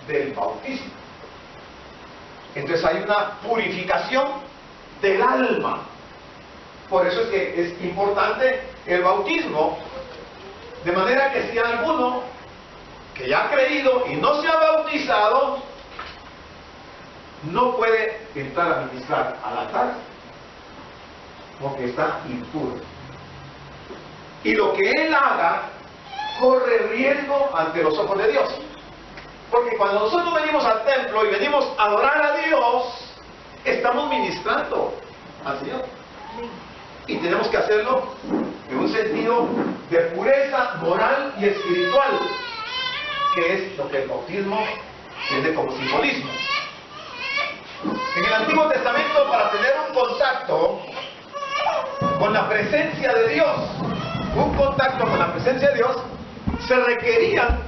del bautismo. Entonces hay una purificación del alma. Por eso es que es importante el bautismo, de manera que si alguno que ya ha creído y no se ha bautizado, no puede entrar a ministrar al altar, porque está impuro. Y lo que él haga corre riesgo ante los ojos de Dios. Porque cuando nosotros venimos al templo y venimos a adorar a Dios, estamos ministrando al Señor. Y tenemos que hacerlo en un sentido de pureza moral y espiritual, que es lo que el bautismo tiene como simbolismo. En el Antiguo Testamento, para tener un contacto con la presencia de Dios, se requerían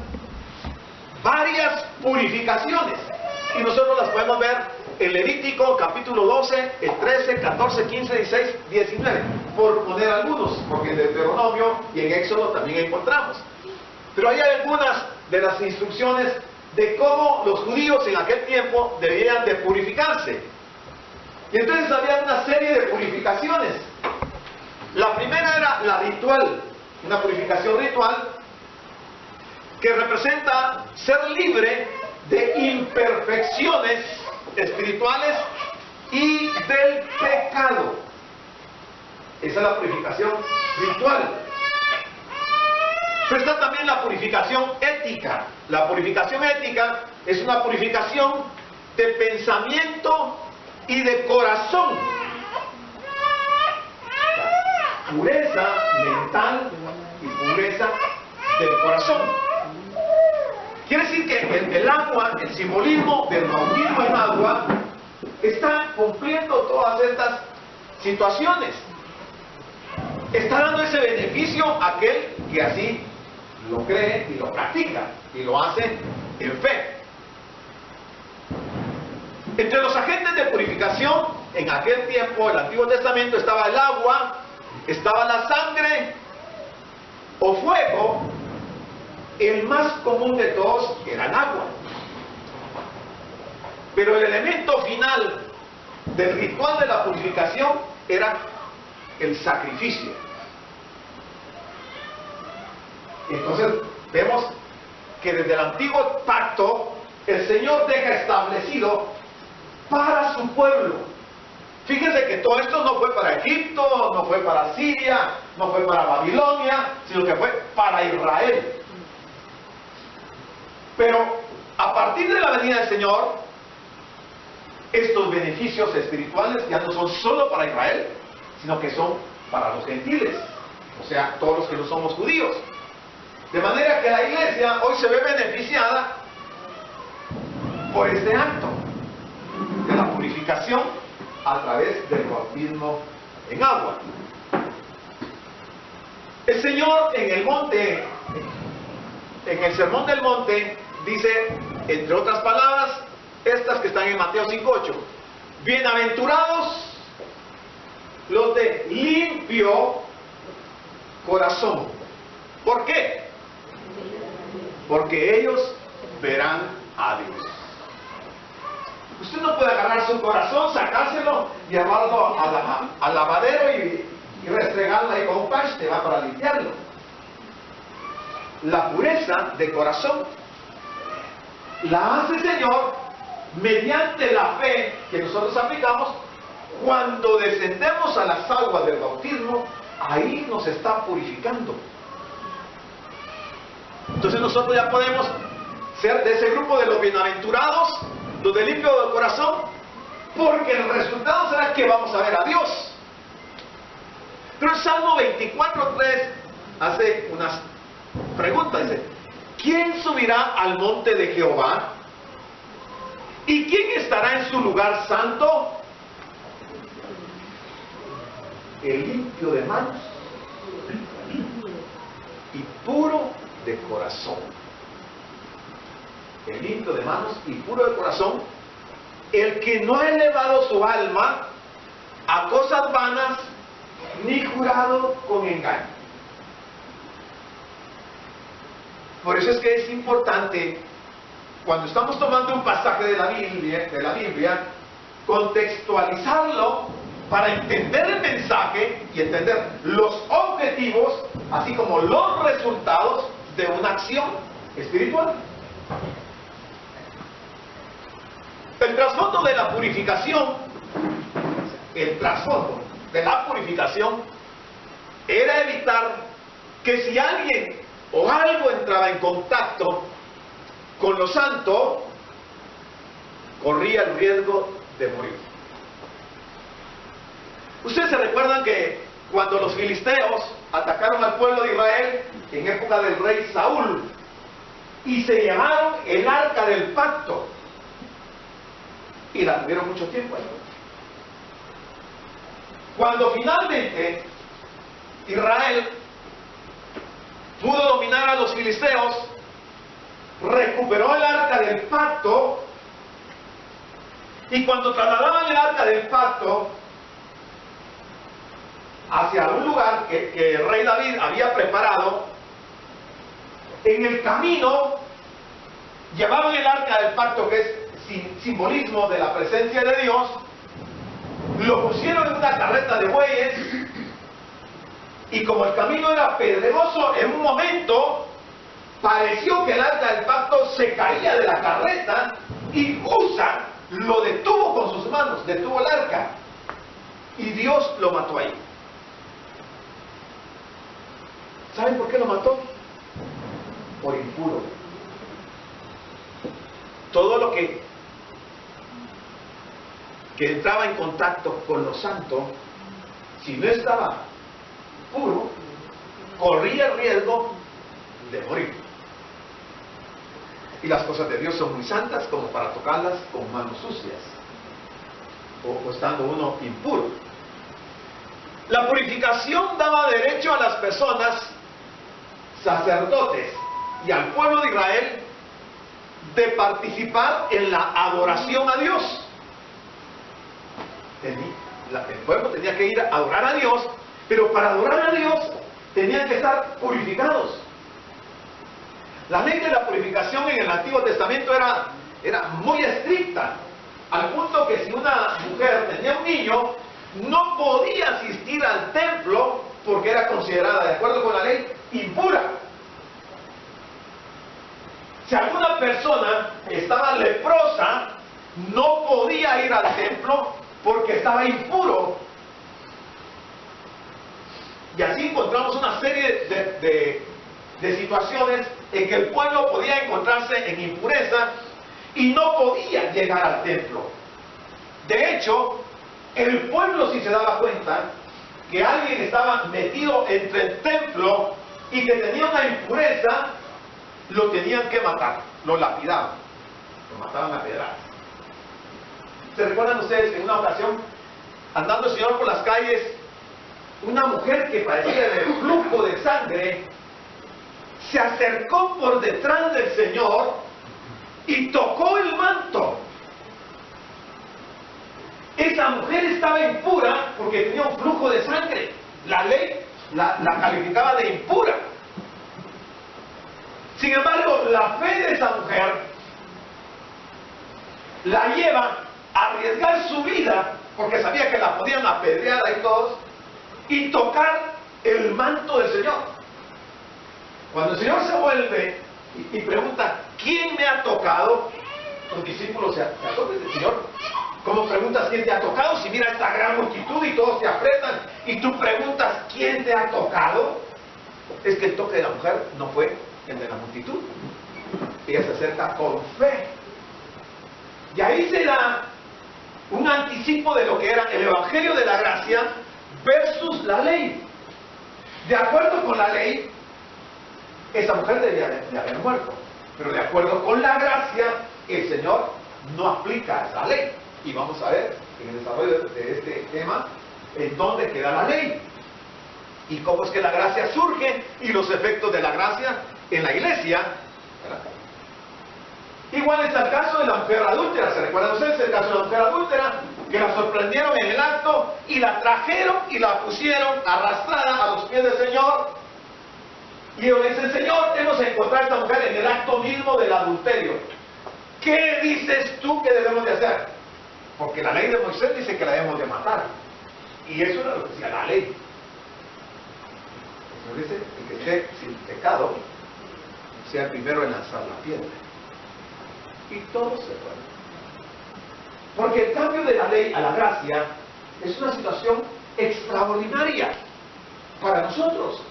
varias purificaciones. Y nosotros las podemos ver en Levítico capítulo 12, el 13, 14, 15, 16, 19, por poner algunos, porque en Deuteronomio y en Éxodo también encontramos. Pero hay algunas de las instrucciones de cómo los judíos en aquel tiempo debían de purificarse. Y entonces había una serie de purificaciones. La primera era la ritual, una purificación ritual que representa ser libre de imperfecciones espirituales y del pecado. Esa es la purificación ritual. Pero está también la purificación ética. La purificación ética es una purificación de pensamiento y de corazón. Pureza mental y pureza del corazón. Quiere decir que el agua, el simbolismo del bautismo en agua, está cumpliendo todas estas situaciones. Está dando ese beneficio a aquel que así lo cree y lo practica y lo hace en fe. Entre los agentes de purificación en aquel tiempo, el Antiguo Testamento, estaba el agua, estaba la sangre o fuego. El más común de todos era el agua. Pero el elemento final del ritual de la purificación era el sacrificio. Entonces vemos que desde el antiguo pacto el Señor deja establecido para su pueblo. Fíjense que todo esto no fue para Egipto, no fue para Siria, no fue para Babilonia, sino que fue para Israel. Pero a partir de la venida del Señor, estos beneficios espirituales ya no son solo para Israel, sino que son para los gentiles, o sea, todos los que no somos judíos. De manera que la iglesia hoy se ve beneficiada por este acto de la purificación a través del bautismo en agua. El Señor en el monte, en el Sermón del Monte, dice, entre otras palabras, estas que están en Mateo 5:8, bienaventurados los de limpio corazón. ¿Por qué? Porque ellos verán a Dios. Usted no puede agarrar su corazón, sacárselo, llevarlo al lavadero y restregarlo ahí con un paste, va para limpiarlo. La pureza de corazón la hace el Señor mediante la fe que nosotros aplicamos. Cuando descendemos a las aguas del bautismo, ahí nos está purificando. Entonces nosotros ya podemos ser de ese grupo de los bienaventurados, los de limpio de corazón, porque el resultado será que vamos a ver a Dios. Pero el Salmo 24:3 hace unas preguntas, dice, ¿quién subirá al monte de Jehová? ¿Y quién estará en su lugar santo? El limpio de manos y puro de corazón. El limpio de manos y puro de corazón, el que no ha elevado su alma a cosas vanas, ni jurado con engaño. Por eso es que es importante cuando estamos tomando un pasaje de la Biblia, contextualizarlo para entender el mensaje y entender los objetivos, así como los resultados de una acción espiritual. El trasfondo de la purificación, era evitar que si alguien o algo entraba en contacto con lo santo, corría el riesgo de morir. Ustedes se recuerdan que cuando los filisteos atacaron al pueblo de Israel en época del rey Saúl y se llevaron el arca del pacto y la tuvieron mucho tiempo ahí. Cuando finalmente Israel pudo dominar a los filisteos, recuperó el arca del pacto, y cuando trasladaban el arca del pacto hacia un lugar que el rey David había preparado, en el camino llevaban el arca del pacto, que es simbolismo de la presencia de Dios, lo pusieron en una carreta de bueyes, y como el camino era pedregoso, en un momento pareció que el arca del pacto se caía de la carreta, y Usa lo detuvo con sus manos, detuvo el arca, y Dios lo mató ahí. ¿Saben por qué lo mató? Por impuro. Todo lo que entraba en contacto con lo santo, si no estaba puro, corría el riesgo de morir. Y las cosas de Dios son muy santas como para tocarlas con manos sucias o estando uno impuro. La purificación daba derecho a las personas, sacerdotes y al pueblo de Israel, de participar en la adoración a Dios. El pueblo tenía que ir a adorar a Dios, pero para adorar a Dios tenían que estar purificados. La ley de la purificación en el Antiguo Testamento era muy estricta, al punto que si una mujer tenía un niño, no podía asistir al templo porque era considerada, de acuerdo con la ley, impura. Si alguna persona estaba leprosa, no podía ir al templo porque estaba impuro. Y así encontramos una serie de situaciones en que el pueblo podía encontrarse en impureza y no podía llegar al templo. De hecho, el pueblo, si se daba cuenta que alguien estaba metido entre el templo y que tenía una impureza, lo tenían que matar, lo lapidaban, lo mataban a pedradas. ¿Se recuerdan ustedes que en una ocasión, andando el Señor por las calles, una mujer que parecía de flujo de sangre se acercó por detrás del Señor y tocó el manto? Esa mujer estaba impura porque tenía un flujo de sangre. La ley la calificaba de impura. Sin embargo, la fe de esa mujer la lleva a arriesgar su vida, porque sabía que la podían apedrear ahí todos, y tocar el manto del Señor. Cuando el Señor se vuelve y pregunta, ¿quién me ha tocado?, los discípulos se acercan del Señor. ¿Cómo preguntas quién te ha tocado si mira esta gran multitud y todos te apretan y tú preguntas quién te ha tocado? Es que el toque de la mujer no fue el de la multitud. Ella se acerca con fe. Y ahí se da un anticipo de lo que era el Evangelio de la Gracia versus la ley. De acuerdo con la ley, esa mujer debía de haber muerto. Pero de acuerdo con la gracia, el Señor no aplica esa ley. Y vamos a ver en el desarrollo de este tema en dónde queda la ley y cómo es que la gracia surge y los efectos de la gracia en la iglesia, ¿verdad? Igual es el caso de la mujer adúltera. ¿Se recuerdan ustedes el caso de la mujer adúltera? Que la sorprendieron en el acto y la trajeron y la pusieron arrastrada a los pies del Señor. Y ellos le dicen, Señor, hemos encontrado a esta mujer en el acto mismo del adulterio. ¿qué dices tú que debemos de hacer? Porque la ley de Moisés dice que la debemos de matar. Y eso era lo que decía la ley. Eso dice, el que esté sin pecado, sea el primero en lanzar la piedra. Y todos se fueron. Porque el cambio de la ley a la gracia es una situación extraordinaria para nosotros.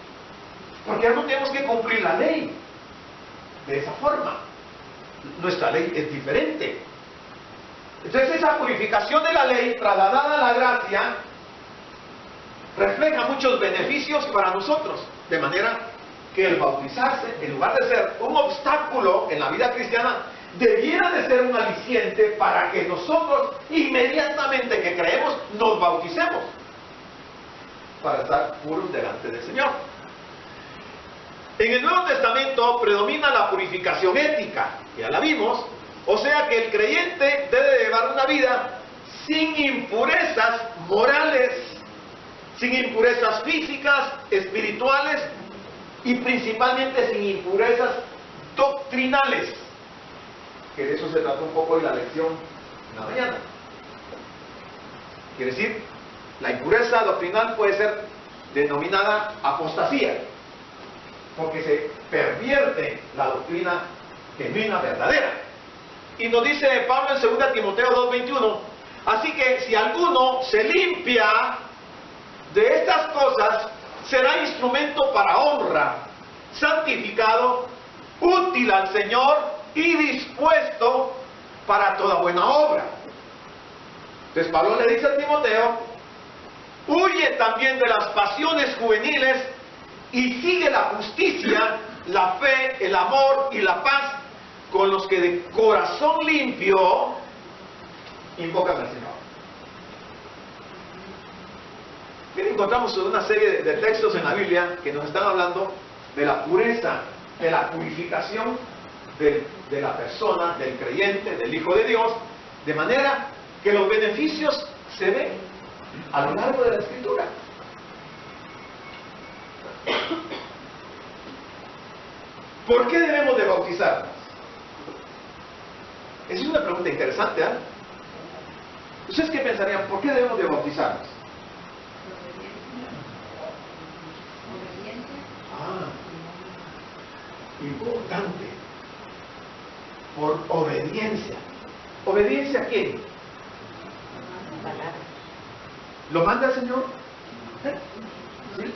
Porque ya no tenemos que cumplir la ley de esa forma. Nuestra ley es diferente. Entonces esa purificación de la ley trasladada a la gracia refleja muchos beneficios para nosotros. De manera que el bautizarse, en lugar de ser un obstáculo en la vida cristiana, debiera de ser un aliciente para que nosotros inmediatamente que creemos nos bauticemos para estar puros delante del Señor. En el Nuevo Testamento predomina la purificación ética, ya la vimos, o sea que el creyente debe llevar una vida sin impurezas morales, sin impurezas físicas, espirituales y principalmente sin impurezas doctrinales, que de eso se trata un poco en la lección en la mañana. Quiere decir, la impureza doctrinal puede ser denominada apostasía, porque se pervierte la doctrina genuina, verdadera. Y nos dice Pablo en 2 Timoteo 2:21, así que si alguno se limpia de estas cosas, será instrumento para honra, santificado, útil al Señor y dispuesto para toda buena obra. Entonces Pablo le dice a Timoteo, huye también de las pasiones juveniles y sigue la justicia, la fe, el amor y la paz con los que de corazón limpio invocan al Señor. Bien, encontramos una serie de textos en la Biblia que nos están hablando de la pureza, de la purificación de la persona, del creyente, del Hijo de Dios, de manera que los beneficios se ven a lo largo de la Escritura. ¿Por qué debemos de bautizarnos? Esa es una pregunta interesante, ¿eh? ¿Ustedes qué pensarían? ¿Por qué debemos de bautizarnos? Importante. Por obediencia. ¿Obediencia a quién? ¿Lo manda el Señor? ¿Sí?